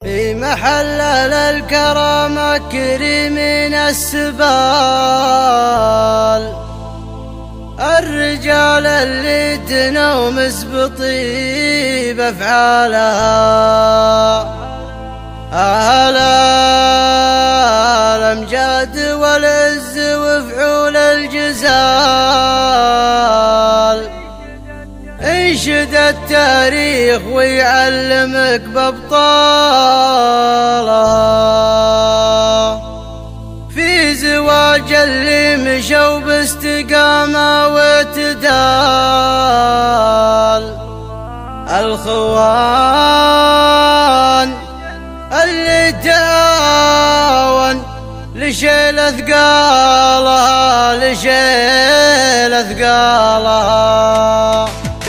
في محل الكرامة كريمين السبال، الرجال اللي دنوا مسبطي بأفعالها، أهل الأمجاد والعز وفعول الجزال، انشد التاريخ ويعلمك بأبطالها، في زواج اللي مشوا باستقامة واعتدال، الخوان اللي تعاون لشيل أثقالها، لشيل أثقالها.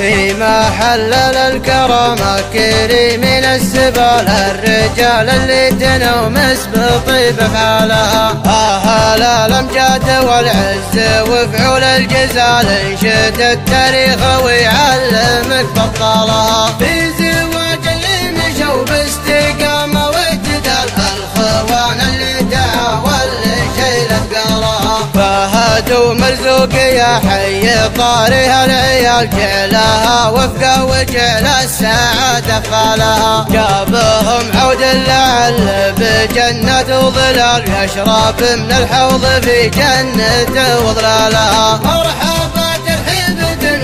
في محل الكرامة كريمين السبال، الرجال اللي دنوا مسبطي بأفعالها، أهل الأمجاد والعز وفعول الجزال، انشد التاريخ ويعلمك بأبطالها، في زواج اللي مشوا باستقامة واعتدال، الخوان اللي تعاون لشيل أثقالها، فهد ومرزوق يا حي طاريها العيال، جعلها وفقه وجعل السعادة فالها، جابهم عود لعل بجنة وظلال، يشرب من الحوض في جنة وظلالها، مرحبا ترحيب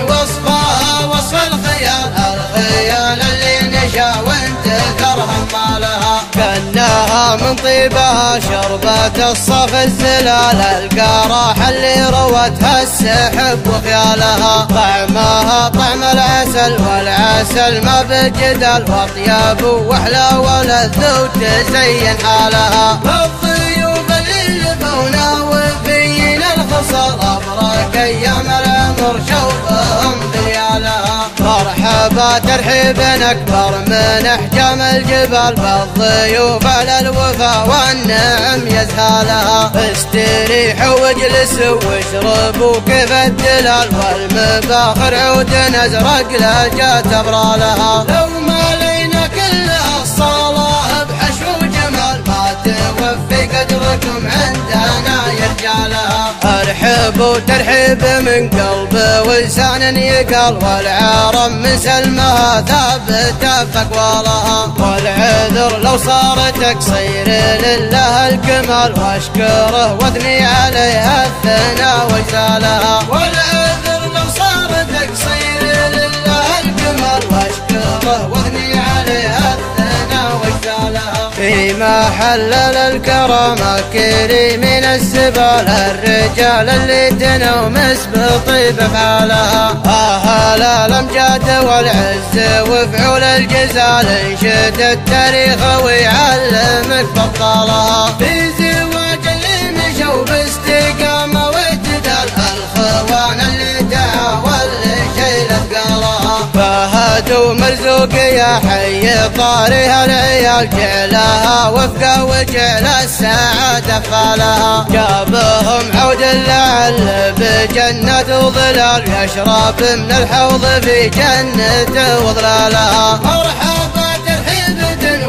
وصفها وصف الخيال، الخيال اللي نشا وانتثرهم مالها، كأنها من طيبها شربة الصف الزلال، القراح اللي روتها السحب وخيالها، طعمها طعم العسل والعسل ما بجدال، واطيب واحلى ولذ وتزين حالها، الضيوف اللي لبونا وفينا الخصال، ابرك ايام العمر شوفهم بليالها، مرحبا ترحيب اكبر من احجام الجبال، بالضيوف على الوفا والنعم يزهالها، استريحوا واجلسوا واشربوا كيف الدلال، والمباخر عود ازرق لا جات ابرالها، لو ما لينا كلها الصلاه بحشو وجمال، ما توفي قدركم عندنا يا رجالها، ارحبوا ترحيب من قلب ولسان يقال، والعارم من سلمها ثابته فقوالها، والعذر لو صار تقصير لله الكمال، واشكره واثني عليها الثناء وجزالها، والعذر لو صار تقصير لله الكمال، واشكره واثني عليها الثناء وجزالها. في محل الكرامة كريمين السبال، الرجال اللي دنوا مسبطي بأفعالها، أهل الأمجاد والعز وفعول الجزال، انشد التاريخ ويعلمك بأبطالها، في زواج اللي مشوا باستقامة واعتدال، الخوان اللي تعاون لشيل أثقالها، فهد ومرزوق يا حي طاريها العيال، جعلها وفقه وجعل السعادة فالها، جابهم عود لعل بجنة وظلال، يشرب من الحوض في جنة وظلالها، مرحبا ترحيب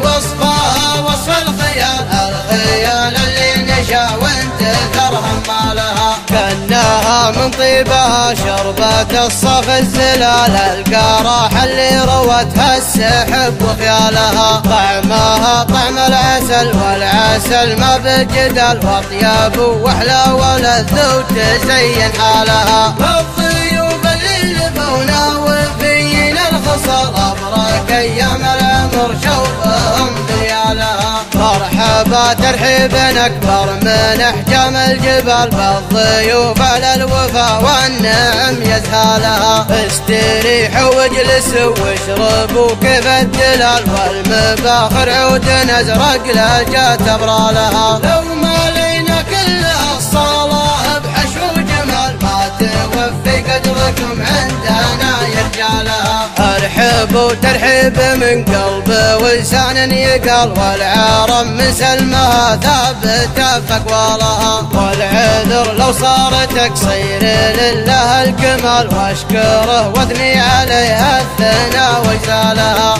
وصفها وصف الخيال، الخيال اللي نشا وانتثرهم مالها، كأنها من طيبها شربة الصف الزلال، القراح اللي روتها السحب وخيالها، طعمها طعم العسل والعسل ما بجدال، واطيب واحلى ولذ وتزين حالها، الضيوف اللي لبونا وفينا الخصال، ابرك ايام العمر شوفهم بليالها، مرحبا ترحيب اكبر من احجام الجبال، بالضيوف على الوفا والنعم يزهالها، استريحوا واجلسوا واشربوا كيف الدلال، والمباخر عود ازرق لا جات ابرالها، لو ما لينا كلها الصلاه بحشو وجمال، ما توفي قدركم عندنا يا رجالها، ارحبوا ترحيب من قلب ولسان يقال، والعارم من سلمها ثابته فقوالها، والعذر لو صار تقصير لله الكمال، واشكره واثني عليها الثناء وجزالها،